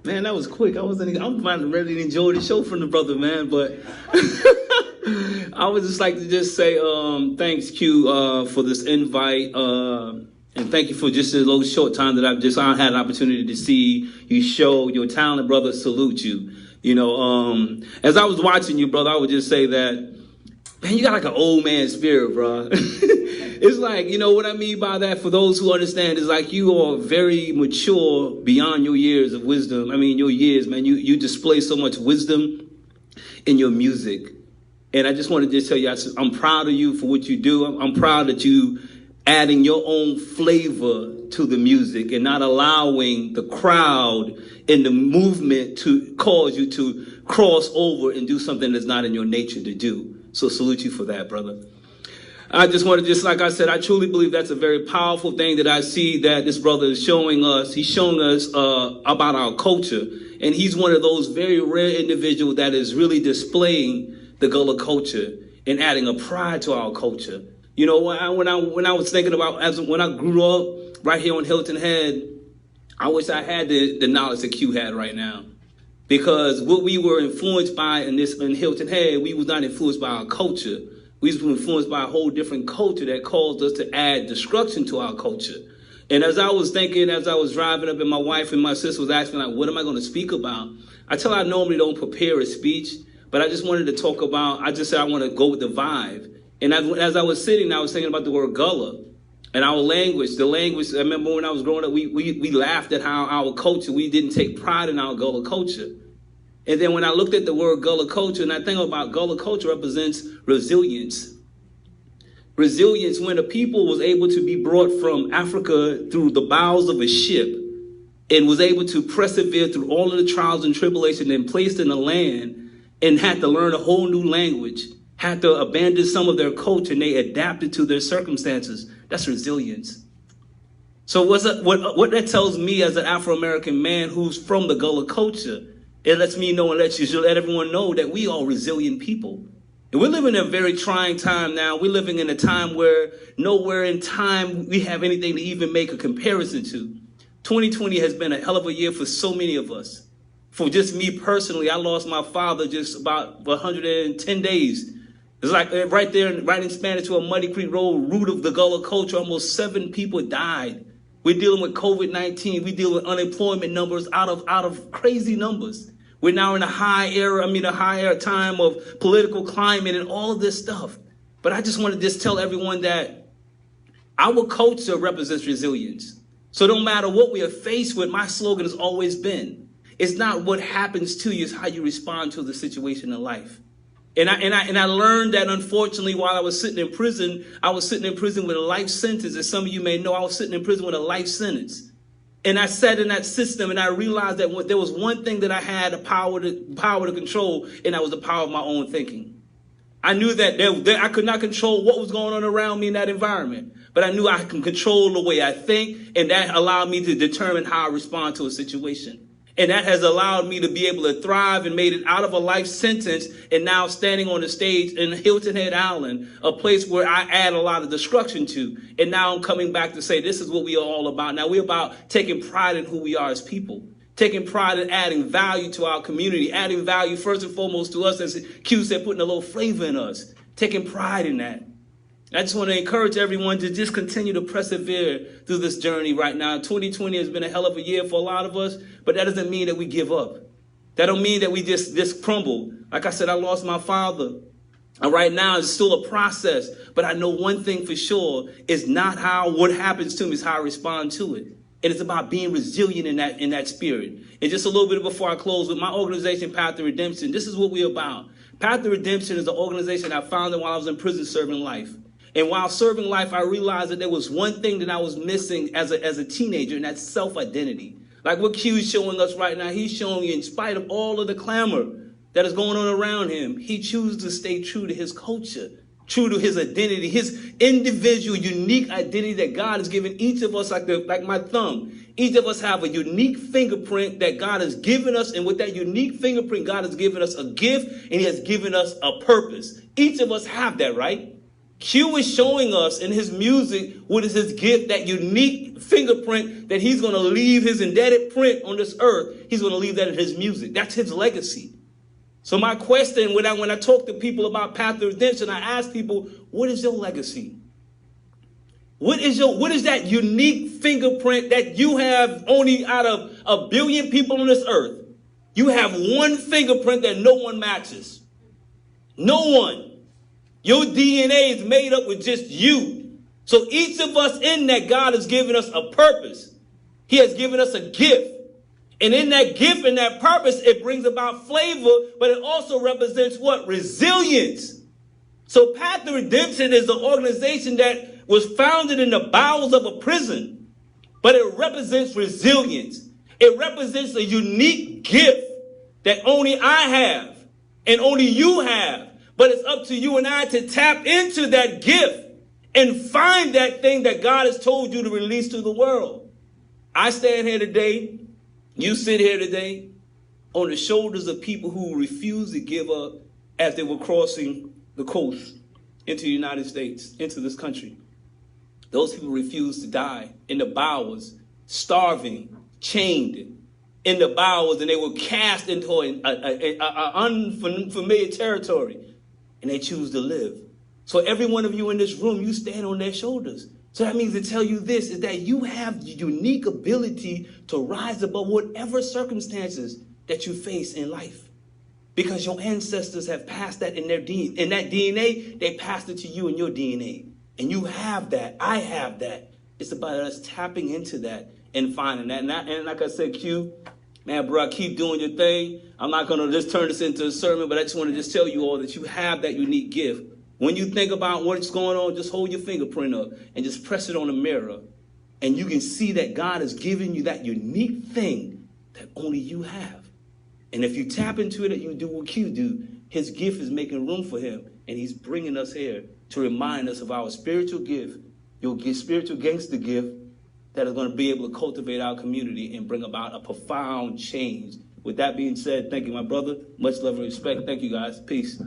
Man, that was quick. I'm ready to enjoy the show from the brother, man. But I would just like to just say thanks, Q, for this invite. And thank you for just a little short time that I had an opportunity to see you show your talent, brother. Salute you. You know, as I was watching you, brother, I would just say that, man, you got like an old man spirit, bro. It's like, you know what I mean by that? For those who understand, it's like you are very mature beyond your years of wisdom. I mean, your years, man. You display so much wisdom in your music. And I just want to just tell you, I'm proud of you for what you do. I'm proud that you adding your own flavor to the music and not allowing the crowd and the movement to cause you to cross over and do something that's not in your nature to do. So salute you for that, brother. I just want to like I said, I truly believe that's a very powerful thing that I see that this brother is showing us. He's showing us about our culture. And he's one of those very rare individuals that is really displaying the Gullah culture and adding a pride to our culture. You know, when I was thinking about when I grew up right here on Hilton Head, I wish I had the knowledge that Q had right now. Because what we were influenced by in Hilton Head, we was not influenced by our culture. We was influenced by a whole different culture that caused us to add destruction to our culture. And as I was thinking, as I was driving up, and my wife and my sister was asking, like, what am I going to speak about? I tell her I normally don't prepare a speech, but I just wanted to talk about, I just said I want to go with the vibe. And as I was sitting, I was thinking about the word Gullah and our language. The language, I remember when I was growing up, we laughed at how our culture, we didn't take pride in our Gullah culture. And then when I looked at the word Gullah culture, and I think about Gullah culture represents resilience. Resilience, when a people was able to be brought from Africa through the bowels of a ship and was able to persevere through all of the trials and tribulation and placed in the land and had to learn a whole new language, had to abandon some of their culture, and they adapted to their circumstances. That's resilience. So what that tells me as an Afro-American man who's from the Gullah culture, it lets me know and let everyone know that we are resilient people. And we're living in a very trying time now. We're living in a time where nowhere in time we have anything to even make a comparison to. 2020 has been a hell of a year for so many of us. For just me personally, I lost my father just about 110 days. It's like right there, right in Spanish to a Muddy Creek Road, root of the Gullah culture, almost 7 people died. We're dealing with COVID-19. We deal with unemployment numbers out of crazy numbers. We're now in a higher time of political climate and all of this stuff. But I just want to just tell everyone that our culture represents resilience. So no matter what we are faced with, my slogan has always been, it's not what happens to you, it's how you respond to the situation in life. And I learned that, unfortunately, while I was sitting in prison with a life sentence. As some of you may know, I was sitting in prison with a life sentence. And I sat in that system, and I realized that there was one thing that I had the power to control, and that was the power of my own thinking. I knew that I could not control what was going on around me in that environment, but I knew I can control the way I think, and that allowed me to determine how I respond to a situation. And that has allowed me to be able to thrive and made it out of a life sentence, and now standing on the stage in Hilton Head Island, a place where I add a lot of destruction to. And now I'm coming back to say this is what we are all about. Now we're about taking pride in who we are as people, taking pride in adding value to our community, adding value first and foremost to us, as Q said, putting a little flavor in us, taking pride in that. I just want to encourage everyone to just continue to persevere through this journey right now. 2020 has been a hell of a year for a lot of us, but that doesn't mean that we give up. That don't mean that we just crumble. Like I said, I lost my father. And right now it's still a process, but I know one thing for sure is not what happens to me, is how I respond to it. And it's about being resilient in that spirit. And just a little bit before I close, with my organization, Path to Redemption, this is what we're about. Path to Redemption is an organization I founded while I was in prison serving life. And while serving life, I realized that there was one thing that I was missing as a teenager, and that's self-identity. Like what Q is showing us right now, he's showing you, in spite of all of the clamor that is going on around him, he chooses to stay true to his culture, true to his identity, his individual, unique identity that God has given each of us, like my thumb. Each of us have a unique fingerprint that God has given us, and with that unique fingerprint, God has given us a gift, and he has given us a purpose. Each of us have that, right? Q is showing us in his music what is his gift, that unique fingerprint that he's going to leave, his indebted print on this earth. He's going to leave that in his music. That's his legacy. So my question, when I talk to people about Path to Redemption, I ask people, what is your legacy? What is that unique fingerprint that you have only out of 1 billion people on this earth? You have one fingerprint that no one matches. No one. Your DNA is made up with just you. So each of us in that, God has given us a purpose. He has given us a gift. And in that gift and that purpose, it brings about flavor, but it also represents what? Resilience. So Path to Redemption is an organization that was founded in the bowels of a prison, but it represents resilience. It represents a unique gift that only I have and only you have. But it's up to you and I to tap into that gift and find that thing that God has told you to release to the world. I stand here today, you sit here today, on the shoulders of people who refused to give up as they were crossing the coast into the United States, into this country. Those people refused to die in the bowels, starving, chained in the bowels, and they were cast into an unfamiliar territory. And they choose to live. So every one of you in this room, you stand on their shoulders. So that means to tell you this, is that you have the unique ability to rise above whatever circumstances that you face in life. Because your ancestors have passed that in their DNA. In that DNA, they passed it to you in your DNA. And you have that. I have that. It's about us tapping into that and finding that. And like I said, Q, man, bro, keep doing your thing. I'm not going to just turn this into a sermon, but I just want to just tell you all that you have that unique gift. When you think about what's going on, just hold your fingerprint up and just press it on the mirror. And you can see that God has given you that unique thing that only you have. And if you tap into it and you do what Q do, his gift is making room for him. And he's bringing us here to remind us of our spiritual gift, your spiritual gangster gift, that is going to be able to cultivate our community and bring about a profound change. With that being said, thank you, my brother. Much love and respect. Thank you, guys. Peace.